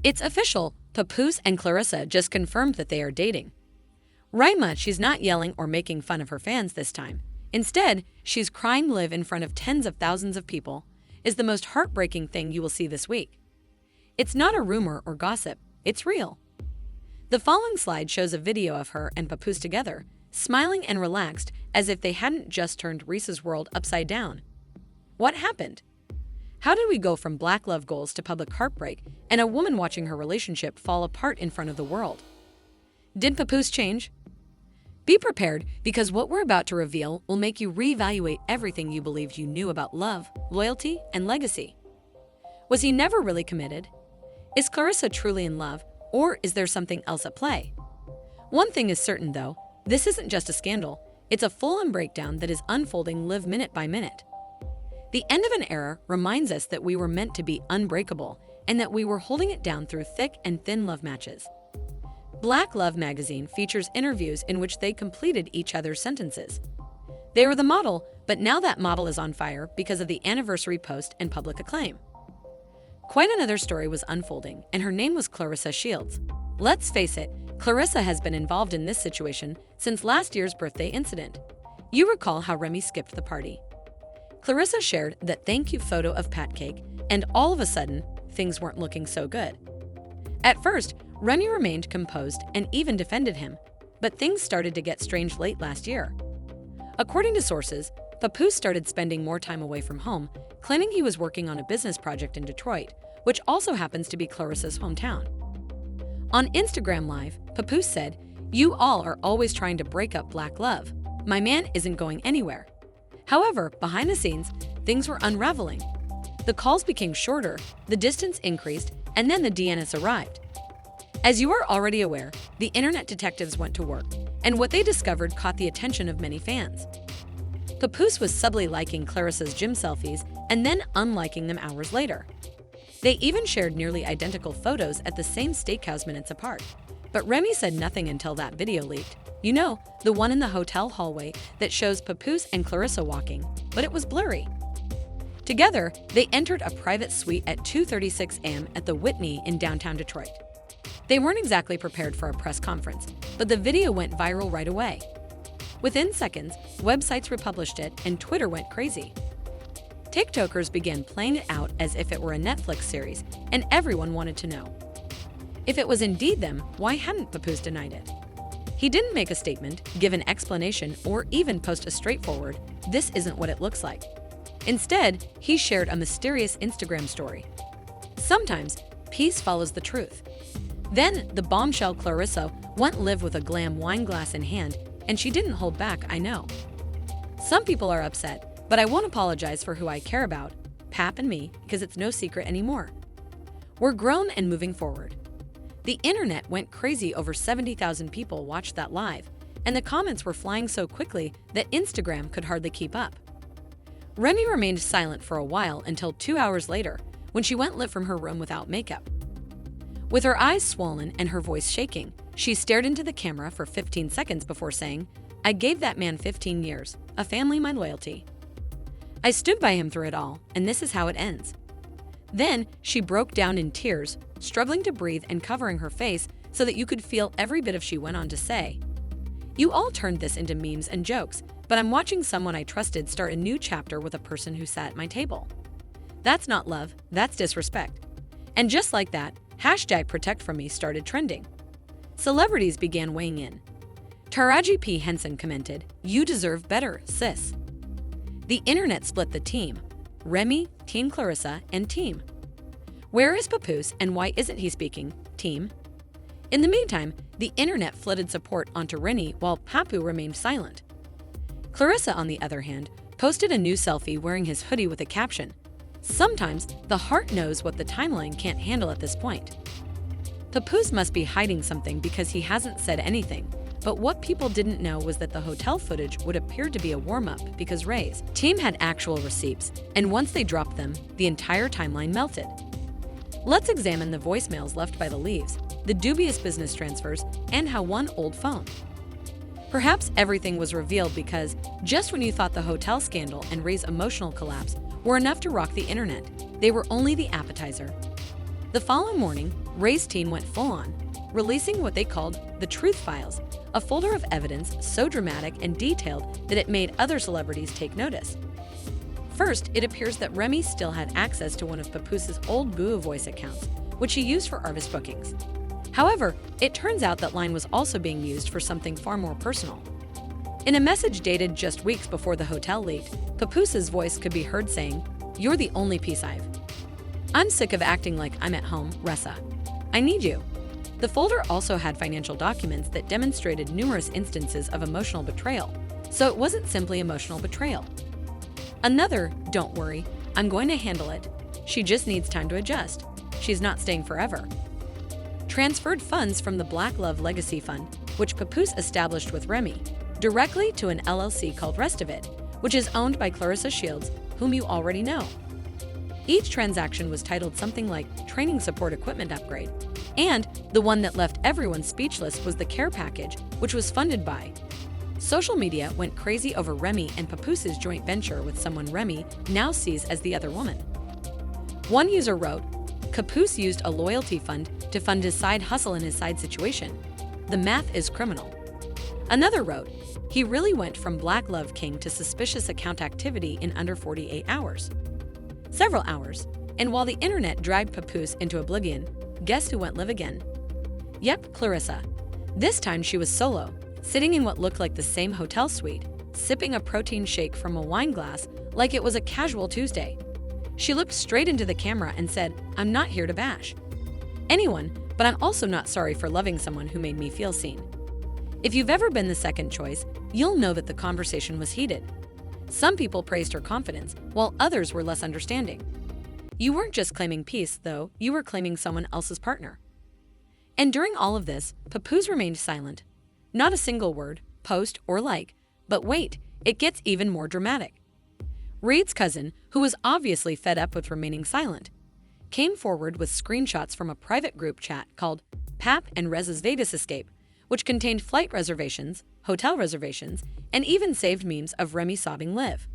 It's official, Papoose and Claressa just confirmed that they are dating. Remy Ma, she's not yelling or making fun of her fans this time. Instead, she's crying live in front of tens of thousands of people, is the most heartbreaking thing you will see this week. It's not a rumor or gossip, it's real. The following slide shows a video of her and Papoose together, smiling and relaxed as if they hadn't just turned Reese's world upside down. What happened? How did we go from black love goals to public heartbreak and a woman watching her relationship fall apart in front of the world? Did Papoose change? Be prepared, because what we're about to reveal will make you reevaluate everything you believed you knew about love, loyalty, and legacy. Was he never really committed? Is Claressa truly in love, or is there something else at play? One thing is certain though, this isn't just a scandal, it's a full-on breakdown that is unfolding live minute by minute. The end of an era reminds us that we were meant to be unbreakable and that we were holding it down through thick and thin love matches. Black Love magazine features interviews in which they completed each other's sentences. They were the model, but now that model is on fire because of the anniversary post and public acclaim. Quite another story was unfolding, and her name was Claressa Shields. Let's face it, Claressa has been involved in this situation since last year's birthday incident. You recall how Remy skipped the party. Claressa shared that thank you photo of pat cake, and all of a sudden, things weren't looking so good. At first, Remy remained composed and even defended him, but things started to get strange late last year. According to sources, Papoose started spending more time away from home, claiming he was working on a business project in Detroit, which also happens to be Claressa's hometown. On Instagram Live, Papoose said, "You all are always trying to break up black love. My man isn't going anywhere." However, behind the scenes, things were unraveling. The calls became shorter, the distance increased, and then the DNS arrived. As you are already aware, the internet detectives went to work, and what they discovered caught the attention of many fans. Papoose was subtly liking Claressa's gym selfies and then unliking them hours later. They even shared nearly identical photos at the same steakhouse minutes apart. But Remy said nothing until that video leaked. You know, the one in the hotel hallway that shows Papoose and Claressa walking, but it was blurry. Together, they entered a private suite at 2:36 a.m. at the Whitney in downtown Detroit. They weren't exactly prepared for a press conference, but the video went viral right away. Within seconds, websites republished it and Twitter went crazy. TikTokers began playing it out as if it were a Netflix series, and everyone wanted to know. If it was indeed them, why hadn't Papoose denied it? He didn't make a statement, give an explanation, or even post a straightforward, "This isn't what it looks like." Instead, he shared a mysterious Instagram story. Sometimes, peace follows the truth. Then, the bombshell Claressa went live with a glam wine glass in hand, and she didn't hold back, I know. Some people are upset, but I won't apologize for who I care about, Pap and me, because it's no secret anymore. We're grown and moving forward. The internet went crazy. Over 70,000 people watched that live, and the comments were flying so quickly that Instagram could hardly keep up. Remy remained silent for a while until 2 hours later, when she went live from her room without makeup. With her eyes swollen and her voice shaking, she stared into the camera for 15 seconds before saying, "I gave that man 15 years, a family, my loyalty. I stood by him through it all, and this is how it ends." Then she broke down in tears, struggling to breathe and covering her face so that you could feel every bit of. She went on to say, "You all turned this into memes and jokes, but I'm watching someone I trusted start a new chapter with a person who sat at my table. That's not love, that's disrespect." And just like that, #ProtectFromMe started trending. Celebrities began weighing in. Taraji P. Henson commented, "You deserve better, sis." The internet split the team. Remy, Team Claressa, and Team. Where is Papoose and why isn't he speaking? Team. In the meantime, the internet flooded support onto Remy while Papu remained silent. Claressa, on the other hand, posted a new selfie wearing his hoodie with a caption, "Sometimes the heart knows what the timeline can't handle at this point." Papoose must be hiding something because he hasn't said anything, but what people didn't know was that the hotel footage would appear to be a warm-up because Ray's team had actual receipts, and once they dropped them, the entire timeline melted. Let's examine the voicemails left by the leaves, the dubious business transfers, and how one old phone. Perhaps everything was revealed because, just when you thought the hotel scandal and Ray's emotional collapse were enough to rock the internet, they were only the appetizer. The following morning, Ray's team went full-on, releasing what they called the Truth Files, a folder of evidence so dramatic and detailed that it made other celebrities take notice. First, it appears that Remy still had access to one of Papoose's old Boo Voice accounts, which he used for artist bookings. However, it turns out that line was also being used for something far more personal. In a message dated just weeks before the hotel leaked, Papoose's voice could be heard saying, "You're the only piece I'm sick of acting like I'm at home, Ressa. I need you." The folder also had financial documents that demonstrated numerous instances of emotional betrayal, so it wasn't simply emotional betrayal. Another, "Don't worry, I'm going to handle it. She just needs time to adjust. She's not staying forever." Transferred funds from the Black Love Legacy Fund, which Papoose established with Remy, directly to an LLC called Rest of It, which is owned by Claressa Shields, whom you already know. Each transaction was titled something like Training Support Equipment Upgrade, and the one that left everyone speechless was the care package, which was funded by. Social media went crazy over Remy and Papoose's joint venture with someone Remy now sees as the other woman. One user wrote, "Papoose used a loyalty fund to fund his side hustle in his side situation. The math is criminal." Another wrote, "He really went from Black Love King to suspicious account activity in under 48 hours. Several hours, and while the internet dragged Papoose into oblivion, guess who went live again? Yep, Claressa. This time she was solo, sitting in what looked like the same hotel suite, sipping a protein shake from a wine glass like it was a casual Tuesday. She looked straight into the camera and said, "I'm not here to bash anyone, but I'm also not sorry for loving someone who made me feel seen." If you've ever been the second choice, you'll know that the conversation was heated. Some people praised her confidence, while others were less understanding. You weren't just claiming peace, though, you were claiming someone else's partner. And during all of this, Papoose remained silent. Not a single word, post, or like. But wait, it gets even more dramatic. Reed's cousin, who was obviously fed up with remaining silent, came forward with screenshots from a private group chat called Pap and Reza's Vegas Escape, which contained flight reservations, hotel reservations, and even saved memes of Remy sobbing Liv,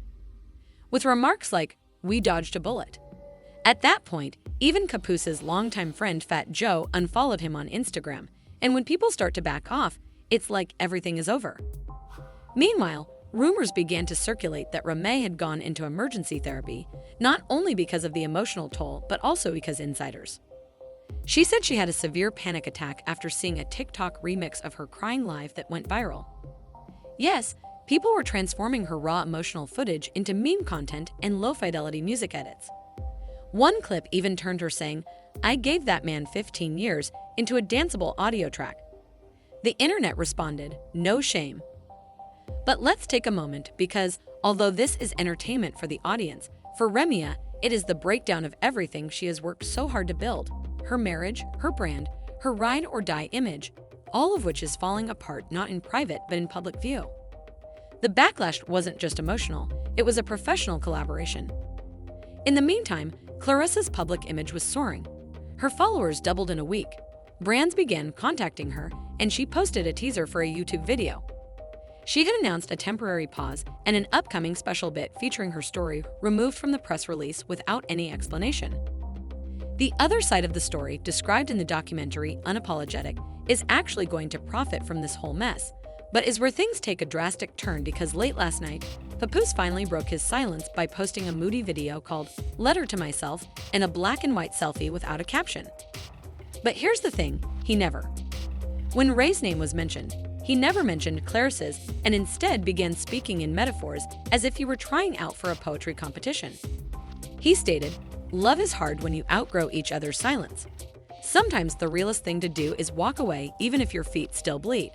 with remarks like, "We dodged a bullet." At that point, even Papoose's longtime friend Fat Joe unfollowed him on Instagram, and when people start to back off, it's like everything is over. Meanwhile, rumors began to circulate that Remy had gone into emergency therapy, not only because of the emotional toll, but also because insiders. She said she had a severe panic attack after seeing a TikTok remix of her crying live that went viral. Yes, people were transforming her raw emotional footage into meme content and low-fidelity music edits. One clip even turned her saying, "I gave that man 15 years," into a danceable audio track. The internet responded, "No shame." But let's take a moment because, although this is entertainment for the audience, for Remy Ma, it is the breakdown of everything she has worked so hard to build. Her marriage, her brand, her ride or die image, all of which is falling apart not in private but in public view. The backlash wasn't just emotional, it was a professional collaboration. In the meantime, Claressa's public image was soaring. Her followers doubled in a week. Brands began contacting her, and she posted a teaser for a YouTube video. She had announced a temporary pause and an upcoming special bit featuring her story removed from the press release without any explanation. The other side of the story, described in the documentary Unapologetic, is actually going to profit from this whole mess, but is where things take a drastic turn because late last night, Papoose finally broke his silence by posting a moody video called "Letter to Myself" and a black and white selfie without a caption. But here's the thing, he never. When Ray's name was mentioned, he never mentioned Claressa's and instead began speaking in metaphors as if he were trying out for a poetry competition. He stated, "Love is hard when you outgrow each other's silence. Sometimes the realest thing to do is walk away even if your feet still bleed."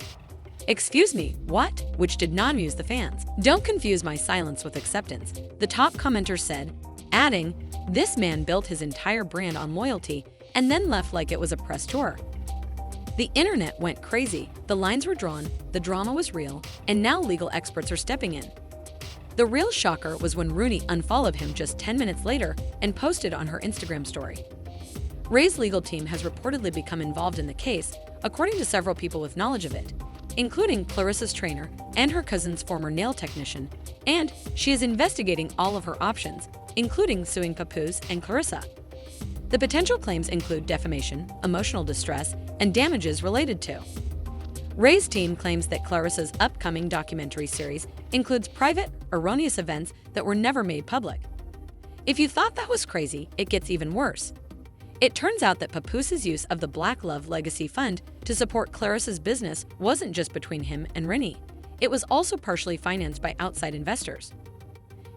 "Excuse me, what?" Which did not amuse the fans. "Don't confuse my silence with acceptance," the top commenter said, adding, "This man built his entire brand on loyalty and then left like it was a press tour." The internet went crazy, the lines were drawn, the drama was real, and now legal experts are stepping in. The real shocker was when Rooney unfollowed him just 10 minutes later and posted on her Instagram story. Ray's legal team has reportedly become involved in the case, according to several people with knowledge of it, including Claressa's trainer and her cousin's former nail technician, and she is investigating all of her options, including suing Papoose and Claressa. The potential claims include defamation, emotional distress, and damages related to. Ray's team claims that Claressa's upcoming documentary series includes private, erroneous events that were never made public. If you thought that was crazy, it gets even worse. It turns out that Papoose's use of the Black Love Legacy Fund to support Claressa's business wasn't just between him and Remy. It was also partially financed by outside investors.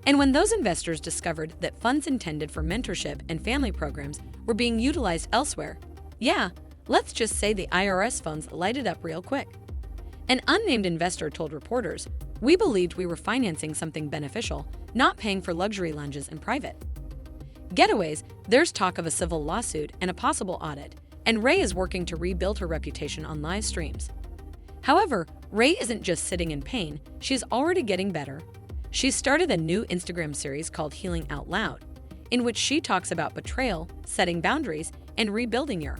And when those investors discovered that funds intended for mentorship and family programs were being utilized elsewhere, yeah, let's just say the IRS phones lighted up real quick. An unnamed investor told reporters, "We believed we were financing something beneficial, not paying for luxury lounges in private." Getaways, there's talk of a civil lawsuit and a possible audit, and Ray is working to rebuild her reputation on live streams. However, Ray isn't just sitting in pain, she's already getting better. She's started a new Instagram series called Healing Out Loud, in which she talks about betrayal, setting boundaries, and rebuilding your.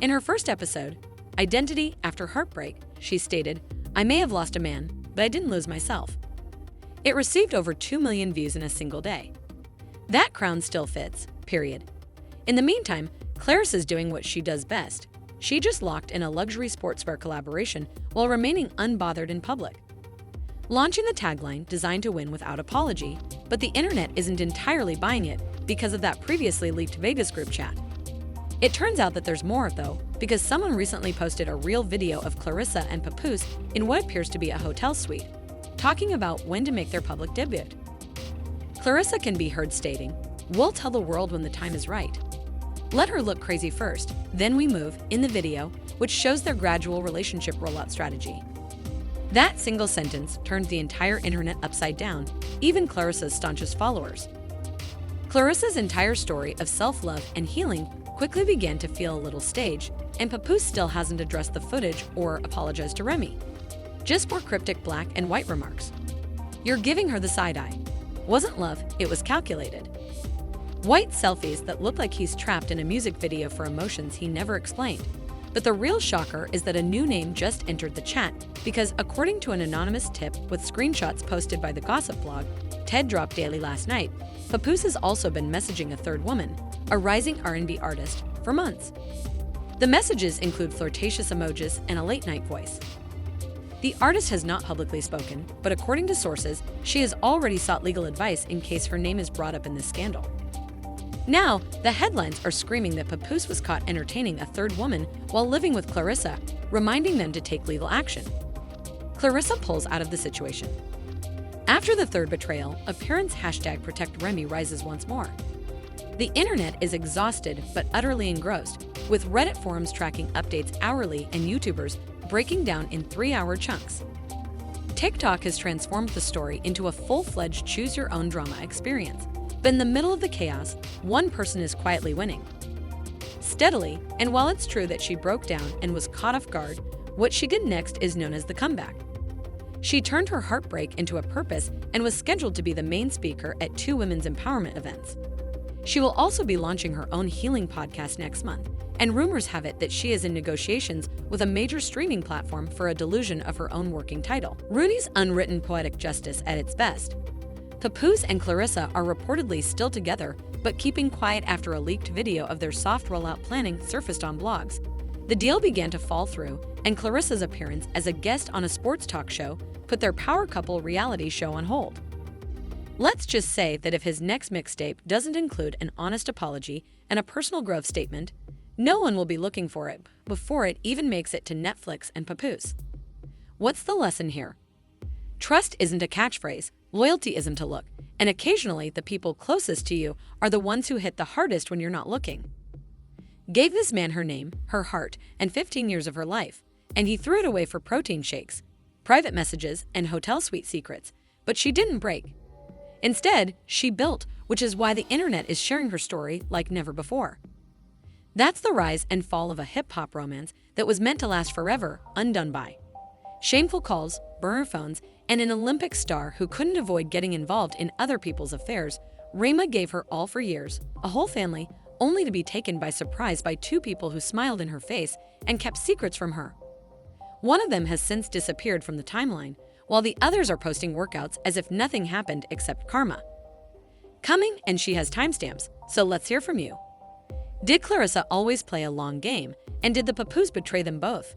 In her first episode, Identity After Heartbreak, she stated, "I may have lost a man, but I didn't lose myself." It received over 2 million views in a single day. That crown still fits, period. In the meantime, Claressa's doing what she does best. She just locked in a luxury sportswear collaboration while remaining unbothered in public. Launching the tagline, "Designed to Win Without Apology," but the internet isn't entirely buying it because of that previously leaked Vegas group chat. It turns out that there's more, though, because someone recently posted a real video of Claressa and Papoose in what appears to be a hotel suite, talking about when to make their public debut. Claressa can be heard stating, "We'll tell the world when the time is right. Let her look crazy first, then we move," in the video, which shows their gradual relationship rollout strategy. That single sentence turned the entire internet upside down, even Claressa's staunchest followers. Claressa's entire story of self-love and healing quickly began to feel a little staged, and Papoose still hasn't addressed the footage or apologized to Remy. Just more cryptic black and white remarks. "You're giving her the side-eye. Wasn't love, it was calculated." White selfies that look like he's trapped in a music video for emotions he never explained. But the real shocker is that a new name just entered the chat because, according to an anonymous tip with screenshots posted by the gossip blog Ted Drop Daily last night, Papoose has also been messaging a third woman, a rising R&B artist, for months. The messages include flirtatious emojis and a late-night voice. The artist has not publicly spoken, but according to sources, she has already sought legal advice in case her name is brought up in this scandal. Now, the headlines are screaming that Papoose was caught entertaining a third woman while living with Claressa, reminding them to take legal action. Claressa pulls out of the situation. After the third betrayal, a parent's #ProtectRemy rises once more. The internet is exhausted but utterly engrossed, with Reddit forums tracking updates hourly and YouTubers breaking down in 3-hour chunks. TikTok has transformed the story into a full-fledged choose-your-own drama experience. But in the middle of the chaos, one person is quietly winning. Steadily, and while it's true that she broke down and was caught off guard, what she did next is known as the comeback. She turned her heartbreak into a purpose and was scheduled to be the main speaker at 2 women's empowerment events. She will also be launching her own healing podcast next month, and rumors have it that she is in negotiations with a major streaming platform for a delusion of her own working title. Rooney's unwritten poetic justice at its best. Papoose and Claressa are reportedly still together, but keeping quiet after a leaked video of their soft rollout planning surfaced on blogs. The deal began to fall through, and Claressa's appearance as a guest on a sports talk show put their power couple reality show on hold. Let's just say that if his next mixtape doesn't include an honest apology and a personal growth statement, no one will be looking for it before it even makes it to Netflix and Papoose. What's the lesson here? Trust isn't a catchphrase, loyalty isn't a look, and occasionally the people closest to you are the ones who hit the hardest when you're not looking. Gave this man her name, her heart, and 15 years of her life, and he threw it away for protein shakes, private messages, and hotel suite secrets, but she didn't break. Instead, she built, which is why the internet is sharing her story like never before. That's the rise and fall of a hip-hop romance that was meant to last forever, undone by shameful calls, burner phones, and an Olympic star who couldn't avoid getting involved in other people's affairs. Remy Ma gave her all for years, a whole family, only to be taken by surprise by 2 people who smiled in her face and kept secrets from her. One of them has since disappeared from the timeline, while the others are posting workouts as if nothing happened except karma. Coming, and she has timestamps, so let's hear from you. Did Claressa always play a long game, and did the Papoose betray them both?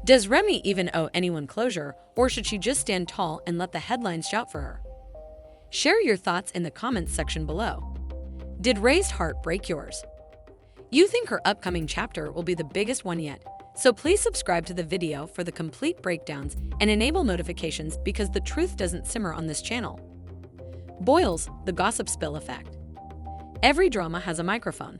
Does Remy even owe anyone closure, or should she just stand tall and let the headlines shout for her? Share your thoughts in the comments section below. Did Ray's heart break yours? You think her upcoming chapter will be the biggest one yet, so please subscribe to the video for the complete breakdowns and enable notifications because the truth doesn't simmer on this channel. Boils, the gossip spill effect. Every drama has a microphone.